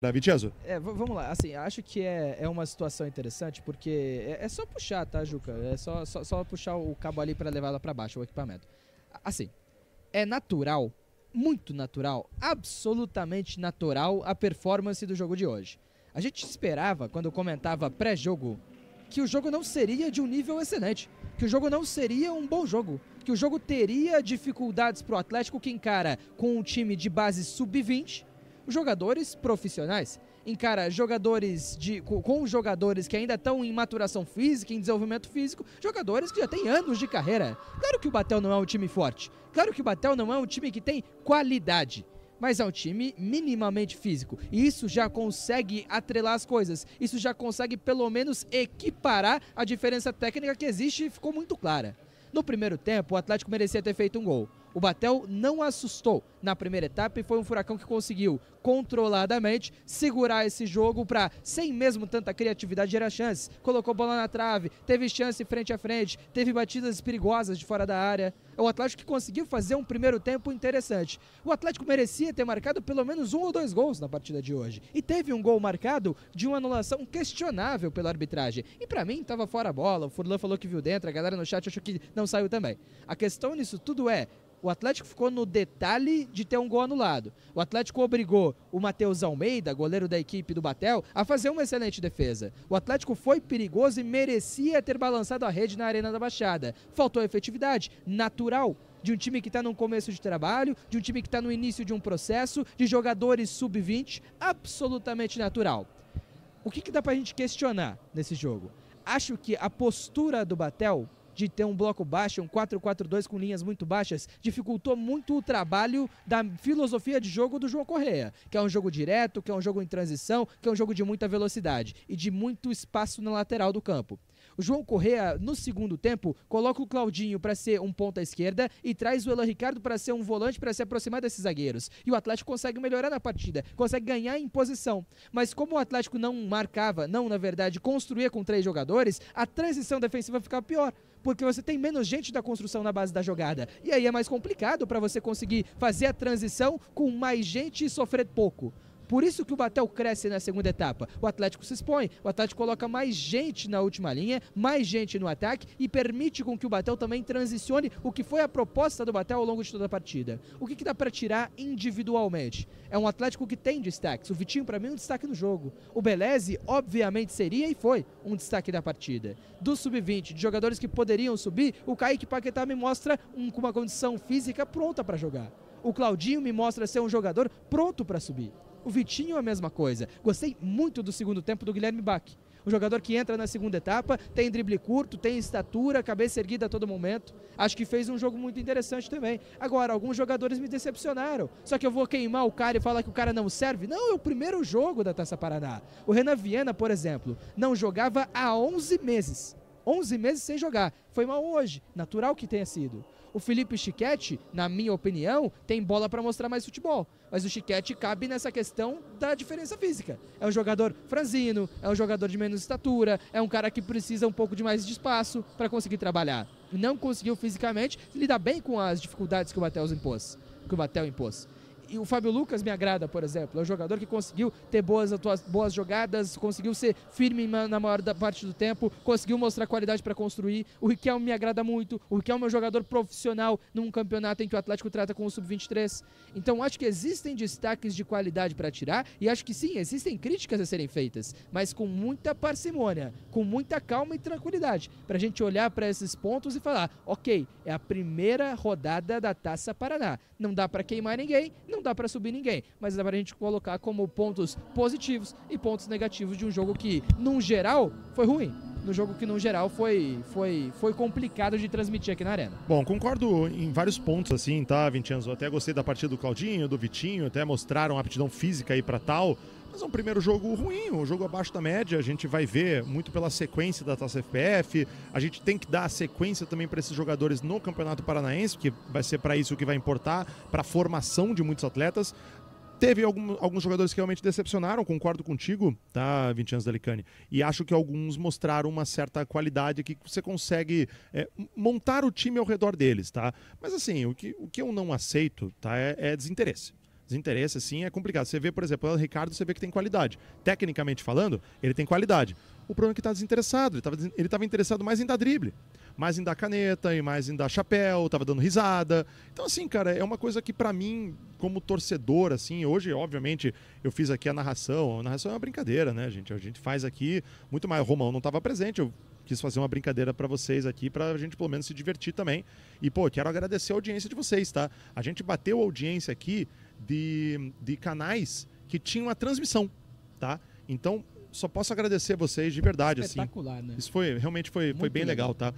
Davi Tiazo. Vamos lá, assim, acho que é uma situação interessante, porque é só puxar, tá, Juca? É só puxar o cabo ali pra levar ela pra baixo, o equipamento. Assim, é natural, muito natural, absolutamente natural a performance do jogo de hoje. A gente esperava, quando comentava pré-jogo, que o jogo não seria de um nível excelente, que o jogo não seria um bom jogo, que o jogo teria dificuldades pro Atlético, que encara com um time de base sub-20, jogadores profissionais. Encara jogadores com jogadores que ainda estão em maturação física, em desenvolvimento físico, jogadores que já têm anos de carreira. Claro que o Batel não é um time forte, claro que o Batel não é um time que tem qualidade, mas é um time minimamente físico. E isso já consegue atrelar as coisas. Isso já consegue pelo menos equiparar a diferença técnica que existe e ficou muito clara. No primeiro tempo, o Atlético merecia ter feito um gol. O Batel não assustou na primeira etapa e foi um Furacão que conseguiu controladamente segurar esse jogo para, sem mesmo tanta criatividade, gerar chances. Colocou bola na trave, teve chance frente a frente, teve batidas perigosas de fora da área. É o Atlético que conseguiu fazer um primeiro tempo interessante. O Atlético merecia ter marcado pelo menos 1 ou 2 gols na partida de hoje. E teve um gol marcado de uma anulação questionável pela arbitragem. E para mim tava fora a bola, o Furlan falou que viu dentro, a galera no chat achou que não saiu também. A questão nisso tudo é: o Atlético ficou no detalhe de ter um gol anulado. O Atlético obrigou o Matheus Almeida, goleiro da equipe do Batel, a fazer uma excelente defesa. O Atlético foi perigoso e merecia ter balançado a rede na Arena da Baixada. Faltou efetividade, natural, de um time que está no começo de trabalho, de um time que está no início de um processo, de jogadores sub-20, absolutamente natural. O que dá pra gente questionar nesse jogo? Acho que a postura do Batel de ter um bloco baixo, um 4-4-2 com linhas muito baixas, dificultou muito o trabalho da filosofia de jogo do João Correa, que é um jogo direto, que é um jogo em transição, que é um jogo de muita velocidade e de muito espaço na lateral do campo. O João Correa, no segundo tempo, coloca o Claudinho para ser um ponta esquerda e traz o Elan Ricardo para ser um volante para se aproximar desses zagueiros. E o Atlético consegue melhorar na partida, consegue ganhar em posição. Mas como o Atlético não marcava, não, na verdade, construía com 3 jogadores, a transição defensiva ficava pior, porque você tem menos gente da construção na base da jogada. E aí é mais complicado para você conseguir fazer a transição com mais gente e sofrer pouco. Por isso que o Batel cresce na segunda etapa. O Atlético se expõe, o Atlético coloca mais gente na última linha, mais gente no ataque e permite com que o Batel também transicione o que foi a proposta do Batel ao longo de toda a partida. O que dá para tirar individualmente? É um Atlético que tem destaques. O Vitinho, para mim, é um destaque no jogo. O Beleze, obviamente, seria e foi um destaque da partida. Do sub-20, de jogadores que poderiam subir, o Kaique Paquetá me mostra com uma condição física pronta para jogar. O Claudinho me mostra ser um jogador pronto para subir. O Vitinho é a mesma coisa. Gostei muito do segundo tempo do Guilherme Bach. Um jogador que entra na segunda etapa, tem drible curto, tem estatura, cabeça erguida a todo momento. Acho que fez um jogo muito interessante também. Agora, alguns jogadores me decepcionaram. Só que eu vou queimar o cara e falar que o cara não serve? Não, é o primeiro jogo da Taça Paraná. O Renan Viana, por exemplo, não jogava há 11 meses. 11 meses sem jogar. Foi mal hoje. Natural que tenha sido. O Felipe Chiquete, na minha opinião, tem bola para mostrar mais futebol. Mas o Chiquete cabe nessa questão da diferença física. É um jogador franzino, é um jogador de menos estatura, é um cara que precisa um pouco de mais de espaço para conseguir trabalhar. Não conseguiu fisicamente lidar bem com as dificuldades que o Batel impôs. E o Fábio Lucas me agrada, por exemplo. É um jogador que conseguiu ter boas jogadas, conseguiu ser firme na maior parte do tempo, conseguiu mostrar qualidade para construir. O Riquelme me agrada muito. O Riquelme é um jogador profissional num campeonato em que o Atlético trata com o Sub-23. Então acho que existem destaques de qualidade para tirar e acho que sim, existem críticas a serem feitas, mas com muita parcimônia, com muita calma e tranquilidade, para a gente olhar para esses pontos e falar: ok, é a primeira rodada da Taça Paraná. Não dá para queimar ninguém, não dá para subir ninguém, mas dá pra gente colocar como pontos positivos e pontos negativos de um jogo que, num geral, foi ruim. No jogo que, no geral, foi complicado de transmitir aqui na Arena. Bom, concordo em vários pontos, assim, tá, Vincenzo? Eu até gostei da partida do Claudinho, do Vitinho, até mostraram aptidão física aí pra tal. Mas é um primeiro jogo ruim, um jogo abaixo da média. A gente vai ver muito pela sequência da Taça FPF. A gente tem que dar a sequência também para esses jogadores no Campeonato Paranaense, que vai ser para isso que vai importar, para a formação de muitos atletas. Teve alguns jogadores que realmente decepcionaram, concordo contigo, tá, Vincenzo Delicani? E acho que alguns mostraram uma certa qualidade que você consegue montar o time ao redor deles, tá? Mas assim, o que eu não aceito, tá, é desinteresse. Desinteresse, assim, é complicado. Você vê, por exemplo, o Ricardo, você vê que tem qualidade. Tecnicamente falando, ele tem qualidade. O problema é que tá desinteressado. Ele tava interessado mais em dar drible. Mais em dar caneta, e mais em dar chapéu, tava dando risada. Então, assim, cara, é uma coisa que pra mim, como torcedor, assim, hoje, obviamente, eu fiz aqui a narração. A narração é uma brincadeira, né, gente? A gente faz aqui muito mais. O Romão não tava presente, eu quis fazer uma brincadeira pra vocês aqui, pra gente pelo menos se divertir também. E, pô, quero agradecer a audiência de vocês, tá? A gente bateu a audiência aqui de canais que tinham a transmissão, tá? Então, só posso agradecer a vocês de verdade, assim. Espetacular, né? Isso realmente foi bem legal, tá?